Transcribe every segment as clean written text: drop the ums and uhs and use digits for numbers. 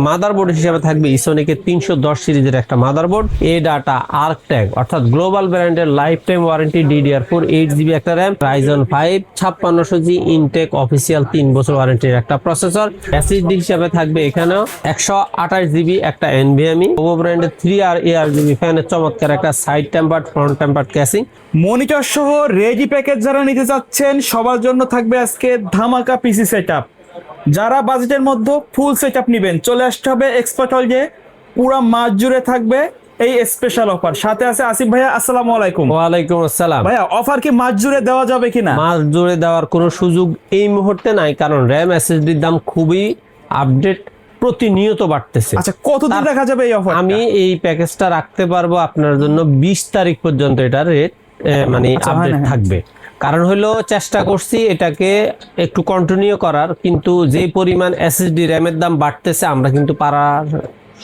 Motherboard হিসেবে থাকবে ইসোনিকের 310 সিরিজের একটা মাদারবোর্ড, এ ডাটা আর্কট্যাগ অর্থাৎ গ্লোবাল ব্র্যান্ডের life time warranty, DDR4 8GB একটা RAM, Ryzen 5 5600G intact official 3 বছর ওয়ারেন্টির একটা প্রসেসর। SSD হিসেবে থাকবে এখানেও 128GB একটা NVMe, ওভো ব্র্যান্ডের 3R ARGB ফ্যানের চমৎকার একটা side tempered front tempered casing. Monitor সহ রেডি প্যাকেজ যারা নিতে চাচ্ছেন সবার জন্য থাকবে আজকে ধামাকা পিসি সেটআপ। যারা বাজেটের মধ্যে ফুল সেটআপ নেবেন চলে আসতে হবে এক্সপার্ট হলে, পুরো মাস জুড়ে থাকবে এই স্পেশাল অফার। সাথে আছে আসিফ ভাইয়া, আসসালামু আলাইকুম। ওয়ালাইকুম আসসালাম। ভাইয়া অফার কি মাস জুড়ে দেওয়া যাবে কিনা? মাস জুড়ে দেওয়ার কোনো সুযোগ এই মুহূর্তে নাই, কারণ র্যাম SSDর দাম খুবই আপডেট প্রতিনিয়ত বাড়তেছে। আচ্ছা, কতদিন রাখা যাবে এই অফার? আমি এই প্যাকেজটা রাখতে পারবো আপনার জন্য 20 তারিখ পর্যন্ত এটার রেট মানে আপডেট থাকবে। কারণ হলো চেষ্টা করছি এটাকে একটু কন্টিনিউ করার, কিন্তু যে পরিমাণ SSD র্যামের দাম বাড়তেছে আমরা কিন্তু পারার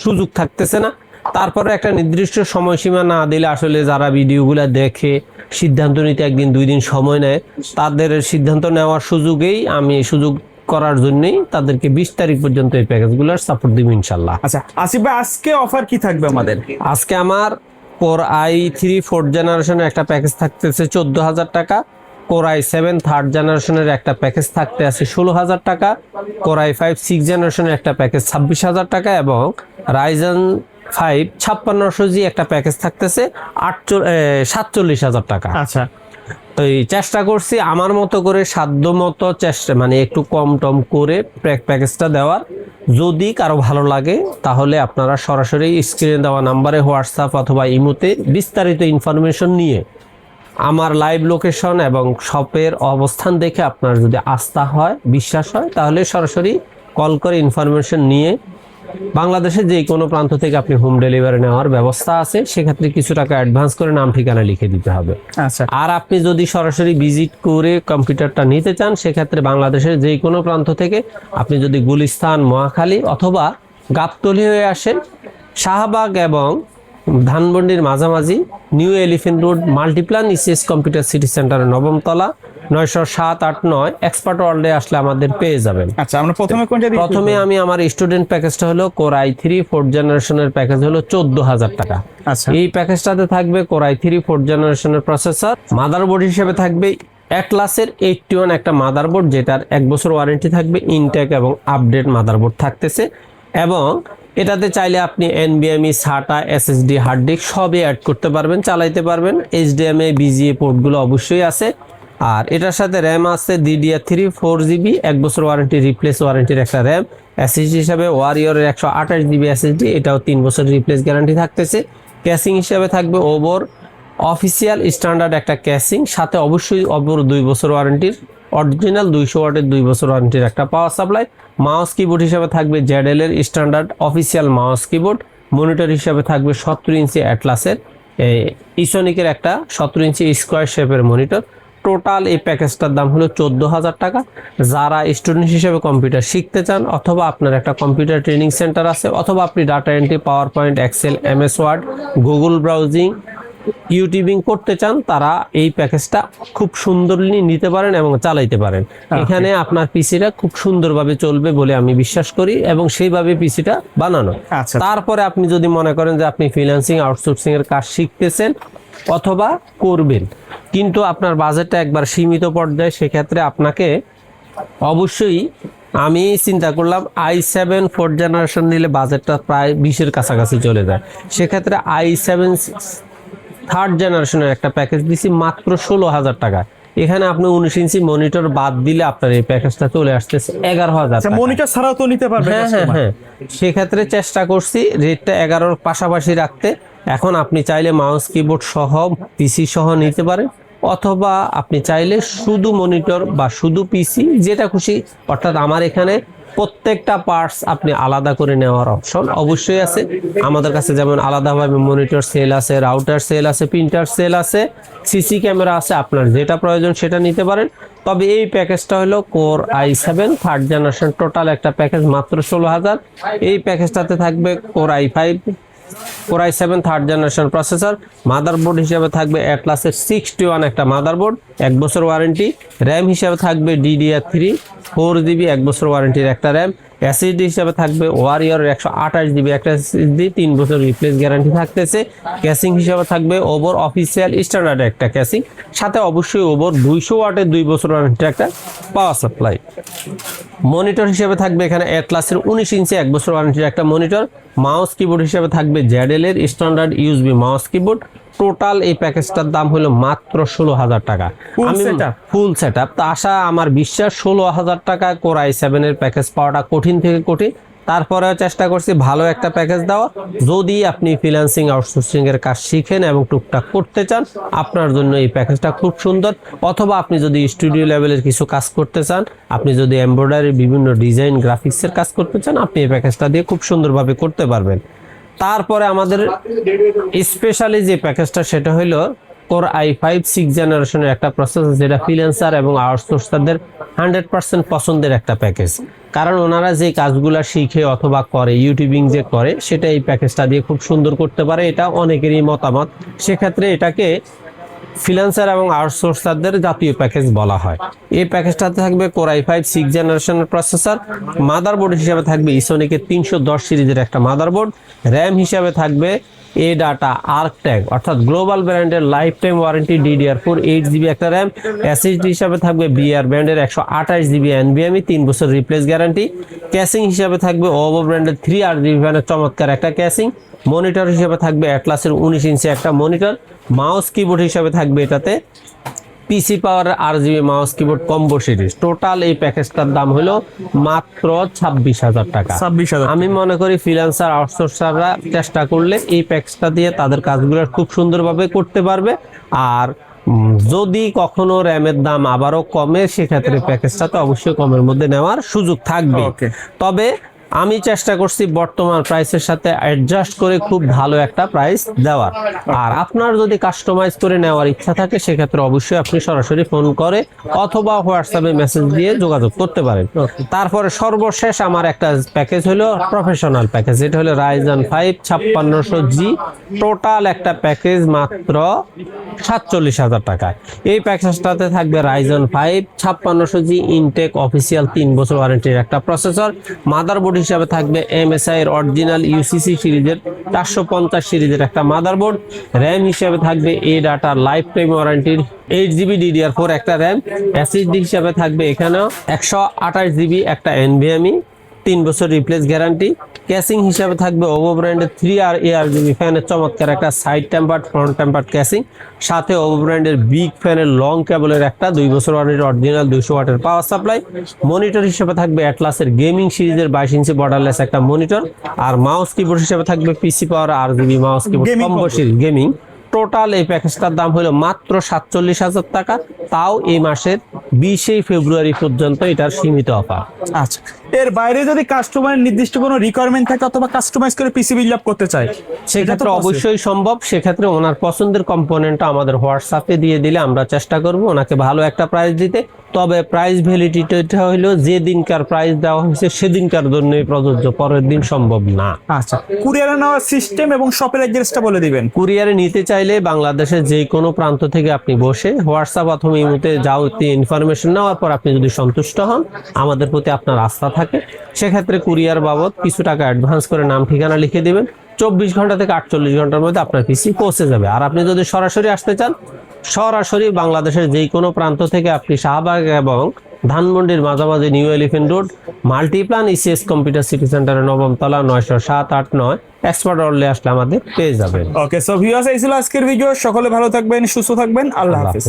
সুযোগ থাকতেছে না। তারপরে একটা নির্দিষ্ট সময়সীমা না দিলে আসলে যারা ভিডিওগুলো দেখে সিদ্ধান্ত নিতে 1-2 দিন সময় নেয়, তাদের সিদ্ধান্ত নেওয়ার সুযোগেই আমি সুযোগ করার জন্যই তাদেরকে 20 তারিখ পর্যন্ত এই প্যাকেজগুলোর সাপোর্ট দিব ইনশাল্লাহ। আচ্ছা আসিফ ভাই, আজকে অফার কি থাকবে আমাদের? আজকে আমার Core i3 4th জেনারেশনের একটা প্যাকেজ থাকতেছে 14,000 টাকা, Core i7 3rd জেনারেশনের একটা প্যাকেজ থাকতে আছে 16,000 টাকা, Core i5 6th জেনারেশনের একটা প্যাকেজ 26,000 টাকা এবং Ryzen 5 5600G একটা প্যাকেজ থাকতেছে 47,000 টাকা। আচ্ছা, তো এই চেষ্টা করছি আমার মতো করে সাধ্য মতো চেষ্টা মানে একটু কম টম করে প্যাকেজটা দেওয়ার। যদি কারো ভালো লাগে তাহলে আপনারা সরাসরি স্ক্রিনে দেওয়া নাম্বারে হোয়াটসঅ্যাপ অথবা ইমোতে বিস্তারিত ইনফরমেশন নিয়ে আমার লাইভ লোকেশন এবং শপের অবস্থান দেখে আপনার যদি আস্থা হয় বিশ্বাস হয় তাহলে সরাসরি কল করে ইনফরমেশন নিয়ে বাংলাদেশের যে কোনো প্রান্ত থেকে আপনি হোম ডেলিভারি নেওয়ার ব্যবস্থা আছে, সেক্ষেত্রে কিছু টাকা অ্যাডভান্স করে নাম ঠিকানা লিখে দিতে হবে। আচ্ছা, আর আপনি যদি সরাসরি ভিজিট করে কম্পিউটারটা নিতে চান সেক্ষেত্রে বাংলাদেশের যে কোনো প্রান্ত থেকে আপনি যদি গুলিস্তান, মহাখালী অথবা গাবতলী হয়ে আসেন, শাহবাগ এবং ধানমন্ডির মাঝামাঝি new elephant road Multiplan ECS computer city সেন্টারের 9ম তলা 907-8-9 এক্সপার্ট ওয়ার্ল্ডে আসলে আমাদের পেয়ে যাবেন। আচ্ছা, আমরা প্রথমে আমি আমার স্টুডেন্ট প্যাকেজটা হলো Core i3 4th জেনারেশনের প্যাকেজ হলো 14,000 টাকা। আচ্ছা, এই প্যাকেজটাতে থাকবে Core i3 4th জেনারেশনের প্রসেসর, মাদারবোর্ড হিসেবে থাকবে অ্যাটলাসের 81 একটা মাদারবোর্ড যেটার 1 বছর ওয়ারেন্টি থাকবে, ইনটেক এবং আপডেট মাদারবোর্ড থাকতেছে এবং এটাতে চাইলে আপনি NVMe, SATA, SSD, hard disk সবই অ্যাড করতে পারবেন, চালাইতে পারবেন। HDMI, VGA পোর্টগুলো অবশ্যই আছে। আর এটার সাথে র্যাম আছে DDR3 4GB 1 বছর ওয়ারেন্টি রিপ্লেস ওয়ারেন্টির একটা র্যাম। SSD হিসাবে ওয়ারিয়রের 128GB SSD, এটাও 3 বছর রিপ্লেস গ্যারান্টি থাকতেছে। ক্যাসিং হিসাবে থাকবে ওভোর অফিসিয়াল স্ট্যান্ডার্ড একটা ক্যাসিং, সাথে অবশ্যই ওভোর 2 বছর ওয়ারেন্টির অরিজিনাল 200 ওয়াটের 2 বছর ওয়ারেন্টির একটা পাওয়ার সাপ্লাই। মাউস কিবোর্ড হিসাবে থাকবে ZL এর standard official mouse keyboard. Monitor হিসাবে থাকবে 17 ইঞ্চি অ্যাটলাসের ইসোনিকের একটা 17 ইঞ্চি স্কোয়ার শেপের মনিটর। টোটাল এই প্যাকেজটার দাম হলো 14,000 টাকা। যারা স্টুডেন্ট হিসেবে কম্পিউটার শিখতে চান অথবা আপনার একটা কম্পিউটার ট্রেনিং সেন্টার আছে অথবা আপনি data entry, PowerPoint, Excel, MS Word, Google browsing, YouTubing করতে চান তারা এই প্যাকেজটা খুব সুন্দরলি নিতে পারেন এবং চালাইতে পারেন। এখানে আপনার পিসিটা খুব সুন্দরভাবে চলবে বলে আমি বিশ্বাস করি এবং সেইভাবে পিসিটা বানানো। আচ্ছা, তারপরে আপনি যদি মনে করেন যে আপনি ফ্রিল্যান্সিং, আউটসোর্সিং এর কাজ শিখতেছেন অথবা করবেন কিন্তু আপনার বাজেটটা একবার সীমিত পর্যায়ে, সেক্ষেত্রে আপনাকে অবশ্যই আমি চিন্তা করলাম i7 4th জেনারেশন নিলে বাজেটটা প্রায় 20-এর কাছাকাছি চলে যায়। সেক্ষেত্রে i7 3rd জেনারেশনের একটা প্যাকেজ দিছি মাত্র 16,000 টাকা। এখানে আপনি 19 ইঞ্চি মনিটর বাদ দিলে আপনার এই প্যাকেজটা চলে আসতেছে 11,000 টাকা। মনিটর ছাড়াও তো নিতে পারবে। হ্যাঁ, সেক্ষেত্রে চেষ্টা করছি রেটটা 11-র পাশাপাশি রাখতে। এখন আপনি চাইলে মাউস কিবোর্ড সহ পিসি সহ নিতে পারেন অথবা আপনি চাইলে শুধু মনিটর বা শুধু পিসি যেটা খুশি, অর্থাৎ আমার এখানে প্রত্যেকটা পার্টস আপনি আলাদা করে নেওয়ার অপশন অবশ্যই আছে। আমাদের কাছে যেমন আলাদাভাবে মনিটর সেল আছে, রাউটার সেল আছে, প্রিন্টার সেল আছে, সিসি ক্যামেরা আছে, আপনার যেটা প্রয়োজন সেটা নিতে পারেন। তবে এই প্যাকেজটা হলো Core i7 3rd generation, total একটা প্যাকেজ মাত্র 16,000। এই প্যাকেজটাতে থাকবে Core i5 Core i7 3rd generation processor, motherboard হিসেবে থাকবে অ্যাটলাসের 61 একটা মাদারবোর্ড 1 বছর ওয়ারেন্টি, র্যাম হিসেবে থাকবে DDR3 4GB 1 বছর ওয়ারেন্টির একটা র্যাম, এসএসডি হিসাবে থাকবে ওয়ারিয়রের 128 জিবি একটা এসএসডি, 3 বছর রিপ্লেস গ্যারান্টি থাকতেছে। ক্যাসিং হিসাবে থাকবে ওভর অফিসিয়াল স্ট্যান্ডার্ড একটা ক্যাসিং, সাথে অবশ্যই ওভর 200 ওয়াটের 2 বছর ওয়ারেন্টির একটা পাওয়ার সাপ্লাই। মনিটর হিসেবে থাকবে এখানে অ্যাটলাসের 19 ইঞ্চি 1 বছর ওয়ারেন্টির একটা মনিটর। মাউস কিবোর্ড হিসেবে থাকবে ZL এর standard USB mouse keyboard. Total এই প্যাকেজটার দাম হলো মাত্র 16,000 টাকা। ফুল সেটআপ তো আশা আমার বিশ্বাস 16,000 টাকা কোর i7 এর প্যাকেজ পাওয়াটা কঠিন থেকে কঠিন। তারপরেও চেষ্টা করছি ভালো একটা প্যাকেজ দেওয়া। যদি আপনি ফ্রিল্যান্সিং আউটসোর্সিং এর কাজ শিখেন এবং টুকটাক করতে চান, আপনার জন্য এই প্যাকেজটা খুব সুন্দর। অথবা আপনি যদি স্টুডিও লেভেলের কিছু কাজ করতে চান, আপনি যদি এমব্রয়ডারি বিভিন্ন ডিজাইন গ্রাফিক্সের কাজ করতে চান, আপনি এই প্যাকেজটা দিয়ে খুব সুন্দরভাবে করতে পারবেন। তারপরে আমাদের স্পেশালি যে প্যাকেজটা সেটা হলো কোর i5 6 জেনারেশনের একটা প্রসেসর, যেটা ফ্রিল্যান্সার এবং আউটসোর্সারদের 100% পছন্দের একটা প্যাকেজ। কারণ ওনারা যে কাজগুলো শিখে অথবা করে, ইউটিউবিং যে করে, সেটা এই প্যাকেজটা দিয়ে খুব সুন্দর করতে পারে। এটা অনেকেরই মতামত, সেক্ষেত্রে এটাকে ফ্রিল্যান্সার এবং আউটসোর্সারদের জাতীয় প্যাকেজ বলা হয়। এই প্যাকেজটাতে থাকবে কোর i5 6 জেনারেশনের প্রসেসর। মাদারবোর্ড হিসেবে থাকবে ইসোনিকের 310 সিরিজের একটা মাদারবোর্ড। র্যাম হিসেবে থাকবে ADATA আর্কট্যাগ অর্থাৎ গ্লোবাল ব্র্যান্ডের life time warranty DDR4 8GB একটা র্যাম। এসএসডি হিসাবে থাকবে BR ব্র্যান্ডের 128GB NVMe 3 বছর রিপ্লেস গ্যারান্টি। ক্যাসিং হিসাবে থাকবে ওভো ব্র্যান্ডের 3RGB ফ্যানের চমৎকার একটা ক্যাসিং। মনিটর হিসেবে থাকবে অ্যাটলাসের 19 ইঞ্চি একটা মনিটর। মাউস কিবোর্ড হিসাবে থাকবে এটাতে পিসি পাওয়ার RGB mouse keyboard combo series. Total এই প্যাকেজটার দাম হলো মাত্র 26,000 টাকা। 26,000। আমি মনে করি ফ্রিল্যান্সার আউটসোর্সাররা চেষ্টা করলে এই প্যাকেজটা দিয়ে তাদের কাজগুলো খুব সুন্দরভাবে করতে পারবে। আর যদি কখনো র্যামের দাম আবারও কমে, সেক্ষেত্রে প্যাকেজটা তো অবশ্যই কমের মধ্যে নেওয়ার সুযোগ থাকবে। তবে আমি চেষ্টা করছি বর্তমান প্রাইসের সাথে অ্যাডজাস্ট করে খুব ভালো একটা প্রাইস দেওয়ার। আর আপনার যদি কাস্টমাইজ করে নেওয়ার ইচ্ছা থাকে, সেক্ষেত্রে অবশ্যই আপনি সরাসরি ফোন করে অথবা হোয়াটসঅ্যাপে মেসেজ দিয়ে যোগাযোগ করতে পারেন। তারপরে সর্বশেষ আমার একটা প্যাকেজ হলো প্রফেশনাল প্যাকেজ। এটা হলো Ryzen 5 5600G। টোটাল একটা প্যাকেজ মাত্র 47,000 টাকা। এই প্যাকেজটাতে থাকবে Ryzen 5 5600G ইনটেক অফিসিয়াল 3 বছর ওয়ারেন্টির একটা প্রসেসর। মাদারবোর্ড হিসাবে থাকবে MSI এর অরিজিনাল UCC সিরিজের 450 সিরিজের একটা মাদারবোর্ড। র্যাম হিসাবে থাকবে ADATA life time ওয়ারেন্টির 8GB DDR4 একটা র্যাম। এসএসডি হিসাবে থাকবে এখানেও 128GB একটা NVMe 3 বছর রিপ্লেস গ্যারান্টি। ক্যাসিং হিসাবে থাকবে ওভো ব্র্যান্ডের 3RGB ফ্যানের চমৎকার একটা side tempered front tempered casing, সাথে ওভো ব্র্যান্ডের বিগ ফ্যানের লং কেবলের একটা 2 বছর ওয়ারেন্টির অরিজিনাল 200 ওয়াটের পাওয়ার সাপ্লাই। মনিটর হিসেবে থাকবে অ্যাটলাসের গেমিং সিরিজের 22 ইঞ্চি বর্ডারলেস একটা মনিটর। আর মাউস কিবোর্ড হিসেবে থাকবে পিসি পাওয়ার RGB mouse keyboard combo series gaming. Total এই প্যাকেজটার দাম হলো মাত্র 47,000 টাকা। তাও এই মাসের 20 ফেব্রুয়ারি পর্যন্ত এটার সীমিত অফার। আচ্ছা, এর বাইরে যদি কাস্টমার নির্দিষ্ট কোনো রিকোয়ারমেন্ট থাকে অথবা কাস্টমাইজ করে পিসি বিল্ড আপ করতে চায়, সেক্ষেত্রে অবশ্যই সম্ভব। সেক্ষেত্রে ওনার পছন্দের কম্পোনেন্টটা আমাদের হোয়াটসঅ্যাপে দিয়ে দিলে আমরা চেষ্টা করব ওনাকে ভালো একটা প্রাইস দিতে। তবে প্রাইস ভ্যালিডিটিটা হলো যে দিনকার প্রাইস দেওয়া হয়েছে সেদিনকার জন্যই প্রযোজ্য, পরের দিন সম্ভব না। আচ্ছা, কুরিয়ারে নেওয়ার সিস্টেম এবং শপের অ্যাড্রেসটা বলে দিবেন। কুরিয়ারে নিতে চাইলে বাংলাদেশের যে কোনো প্রান্ত থেকে আপনি বসে হোয়াটসঅ্যাপ অথবা ইমোতে যাওয়ার ইনফরমেশন নেওয়ার পর আপনি যদি সন্তুষ্ট হন, আমাদের প্রতি আপনার আস্থা থাকে, সেক্ষেত্রে কুরিয়ার বাবদ কিছু টাকা অ্যাডভান্স করে নাম ঠিকানা লিখে দিবেন। 24 ঘন্টা থেকে 48 ঘন্টার মধ্যে আপনার পিসি পৌঁছে যাবে। আর আপনি যদি সরাসরি আসতে চান, সরাসরি বাংলাদেশের যে কোনো প্রান্ত থেকে আপনি শাহবাগ এবং ধানমন্ডির মাঝামাঝি new elephant road Multiplan ECS computer city সেন্টারের 9ম তলা 907-8-9 এক্সপার্ট অনলি আসলে আমাদের পেয়ে যাবেন। ওকে, সো ভিউয়ার্স, এই ছিল আজকের ভিডিও। সকলে ভালো থাকবেন, সুস্থ থাকবেন। আল্লাহ হাফেজ।